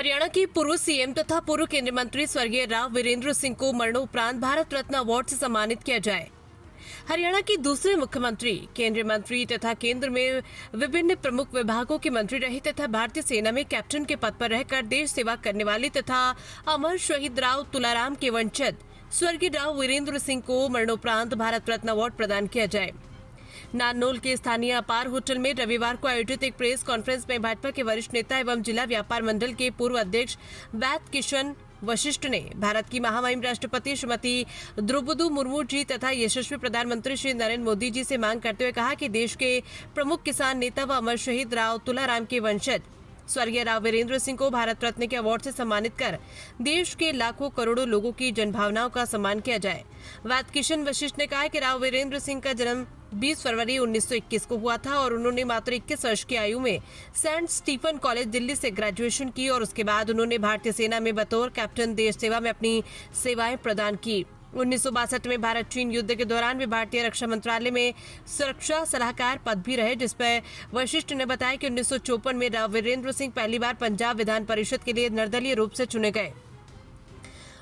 हरियाणा के पूर्व सीएम तथा पूर्व केंद्रीय मंत्री स्वर्गीय राव वीरेंद्र सिंह को मरणोपरांत भारत रत्न अवार्ड से सम्मानित किया जाए। हरियाणा के दूसरे मुख्यमंत्री, केंद्रीय मंत्री तथा केंद्र में विभिन्न प्रमुख विभागों के मंत्री रहे तथा भारतीय सेना में कैप्टन के पद पर रहकर देश सेवा करने वाले तथा अमर शहीद राव तुलाराम के वंशज स्वर्गीय राव वीरेंद्र सिंह को मरणोपरांत भारत रत्न अवार्ड प्रदान किया जाए। नारनौल के स्थानीय अपार होटल में रविवार को आयोजित एक प्रेस कॉन्फ्रेंस में भाजपा के वरिष्ठ नेता एवं जिला व्यापार मंडल के पूर्व अध्यक्ष वैद किशन वशिष्ठ ने भारत की महामहिम राष्ट्रपति श्रीमती द्रौपदी मुर्मू जी तथा यशस्वी प्रधानमंत्री श्री नरेंद्र मोदी जी से मांग करते हुए कहा कि देश के प्रमुख किसान नेता व अमर शहीद राव तुलाराम के वंशज स्वर्गीय राव वीरेंद्र सिंह को भारत रत्न के अवार्ड से सम्मानित कर देश के लाखों करोड़ों लोगों की जनभावनाओं का सम्मान किया जाए। वैद किशन वशिष्ठ ने कहा कि राव वीरेंद्र सिंह का जन्म 20 फरवरी 1921 को हुआ था और उन्होंने मात्र 21 वर्ष की आयु में सेंट स्टीफन कॉलेज दिल्ली से ग्रेजुएशन की और उसके बाद उन्होंने भारतीय सेना में बतौर कैप्टन देश सेवा में अपनी सेवाएं प्रदान की। 1962 में भारत चीन युद्ध के दौरान वे भारतीय रक्षा मंत्रालय में सुरक्षा सलाहकार पद भी रहे, जिस पर वशिष्ठ ने बताया कि 1954 में राव वीरेंद्र सिंह पहली बार पंजाब विधान परिषद के लिए निर्दलीय रूप से चुने गए।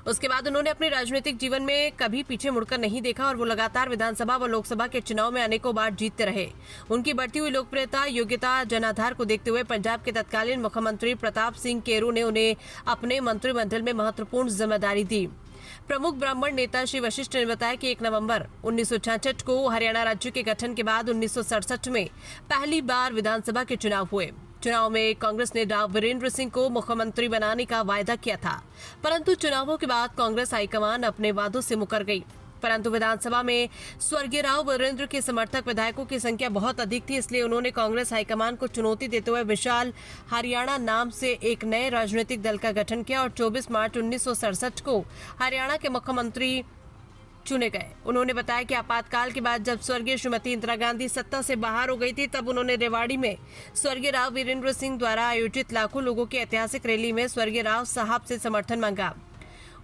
उसके बाद उन्होंने अपने राजनीतिक जीवन में कभी पीछे मुड़कर नहीं देखा और वो लगातार विधानसभा व लोकसभा के चुनाव में अनेकों बार जीतते रहे। उनकी बढ़ती हुई लोकप्रियता, योग्यता, जनाधार को देखते हुए पंजाब के तत्कालीन मुख्यमंत्री प्रताप सिंह केरू ने उन्हें अपने मंत्रिमंडल में महत्वपूर्ण जिम्मेदारी दी। प्रमुख ब्राह्मण नेता श्री वशिष्ठ ने बताया कि 1 नवंबर 1966 को हरियाणा राज्य के गठन के बाद 1967 में पहली बार विधानसभा के चुनाव हुए। चुनाव में कांग्रेस ने राव वीरेंद्र सिंह को मुख्यमंत्री बनाने का वायदा किया था, परंतु चुनावों के बाद कांग्रेस हाईकमान अपने वादों से मुकर गई। परंतु विधानसभा में स्वर्गीय राव वीरेंद्र के समर्थक विधायकों की संख्या बहुत अधिक थी, इसलिए उन्होंने कांग्रेस हाईकमान को चुनौती देते हुए विशाल हरियाणा नाम से एक नए राजनीतिक दल का गठन किया और 24 मार्च 1967 को हरियाणा के मुख्यमंत्री चुने गए। उन्होंने बताया कि आपातकाल के बाद जब स्वर्गीय श्रीमती इंदिरा गांधी सत्ता से बाहर हो गई थी, तब उन्होंने रेवाड़ी में स्वर्गीय राव वीरेंद्र सिंह द्वारा आयोजित लाखों लोगों की ऐतिहासिक रैली में स्वर्गीय राव साहब से समर्थन मांगा।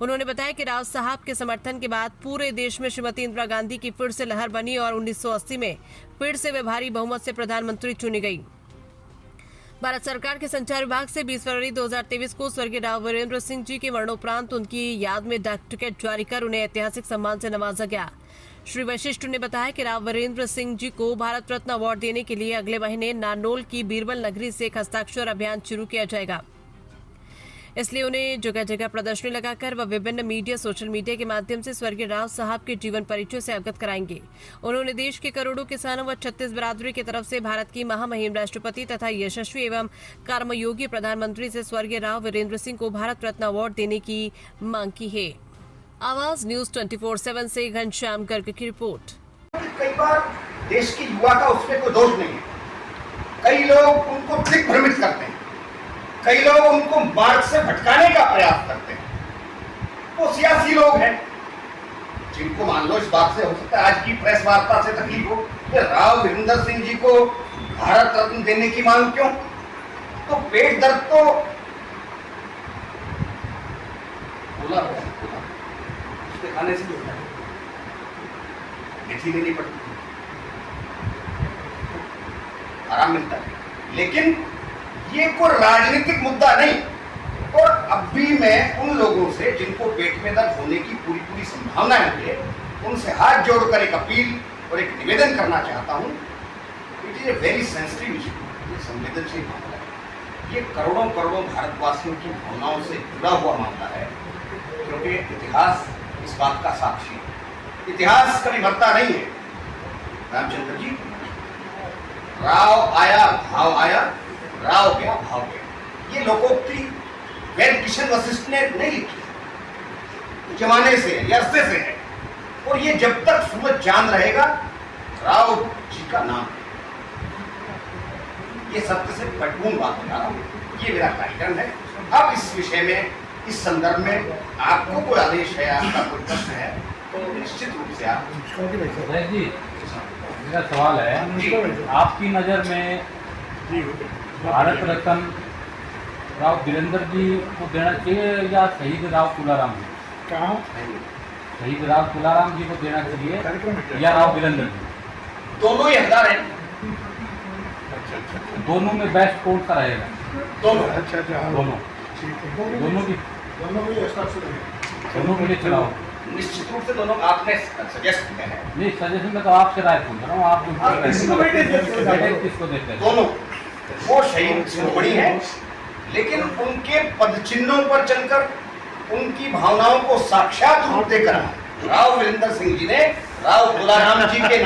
उन्होंने बताया कि राव साहब के समर्थन के बाद पूरे देश में श्रीमती इंदिरा गांधी की फिर से लहर बनी और 1980 में फिर से वे भारी बहुमत से प्रधानमंत्री चुनी गई। भारत सरकार के संचार विभाग से 20 फरवरी 2023 को स्वर्गीय राव वीरेंद्र सिंह जी के मरणोपरांत उनकी याद में डाक टिकट जारी कर उन्हें ऐतिहासिक सम्मान से नवाजा गया। श्री वशिष्ठ ने बताया कि राव वीरेंद्र सिंह जी को भारत रत्न अवार्ड देने के लिए अगले महीने नारनौल की बीरबल नगरी से एक हस्ताक्षर अभियान शुरू किया जाएगा, इसलिए उन्हें जगह जगह प्रदर्शनी लगाकर व विभिन्न मीडिया, सोशल मीडिया के माध्यम से स्वर्गीय राव साहब के जीवन परिचय से अवगत कराएंगे। उन्होंने देश के करोड़ों किसानों व 36 बिरादरी की तरफ से भारत की महामहिम राष्ट्रपति तथा यशस्वी एवं कर्मयोगी प्रधानमंत्री से स्वर्गीय राव वीरेंद्र सिंह को भारत रत्न अवार्ड देने की मांग की है। आवाज न्यूज 24/7 से घनश्याम गर्ग की रिपोर्ट। कई बार देश की युवा का उसमें कोई दोष नहीं है, कई लोग उनको दिग्भ्रमित करते हैं, कई लोग उनको मार्ग से भटकाने का प्रयास करते हैं। वो सियासी लोग हैं जिनको मान लो इस बात से हो सकता है आज की प्रेस वार्ता से तकलीफ हो कि राव वीरेंद्र सिंह जी को भारत रत्न देने की मांग क्यों। तो पेट दर्द तो बोला उसके खाने से होता है, मिठी लेनी पड़ती है, आराम मिलता है, लेकिन ये कोई राजनीतिक मुद्दा नहीं। और अब भी मैं उन लोगों से जिनको पेट में दर्द होने की पूरी संभावना है, उनसे हाथ जोड़कर एक अपील और एक निवेदन करना चाहता हूं। It is a very sensitive issue, ये संवेदनशील मामला है, ये करोड़ों करोड़ों भारतवासियों की भावनाओं से जुड़ा हुआ मामला है, क्योंकि इतिहास इस बात का साक्षी है। इतिहास कभी मरता नहीं है। रामचंद्र जी, राव आया भाव आया, राव गया भाव गया, ये लोकोक्ति वैद किशन वशिष्ठ ने नहीं लिखी, जमाने से है, अरसे से है, और ये जब तक सूरज चांद रहेगा राव जी का नाम है। ये सत्य से कटून बात बता रहा हूं, ये मेरा कार्यक्रम है। अब इस विषय में, इस संदर्भ में आपको कोई आदेश है, आपका कोई प्रश्न है तो निश्चित रूप से आप जी। मेरा सवाल है, आपकी नज़र में भारत रत्न राव वीरेंद्र जी को देना चाहिए या शहीद राव तुलाराम जी? कहाँ? शहीद राव तुलाराम जी को देना चाहिए या राव वीरेंद्र जी? दोनों ही हकदार हैं। दोनों में बेस्ट कौन सा रहेगा? दोनों। अच्छा दोनों। दोनों की दोनों के लिए चलाओ। निश्चित रूप से दोनों आपने सजेस्ट किया है, नहीं सजेशन में तो आपसे राय पूछ रहा हूँ, आप किसको देते हैं? दोनों वो शहीद शिरोमणि है, लेकिन उनके पद चिन्हों पर चलकर उनकी भावनाओं को साक्षात रूप देकर राव वीरेंद्र सिंह जी ने राव तुलाराम जी के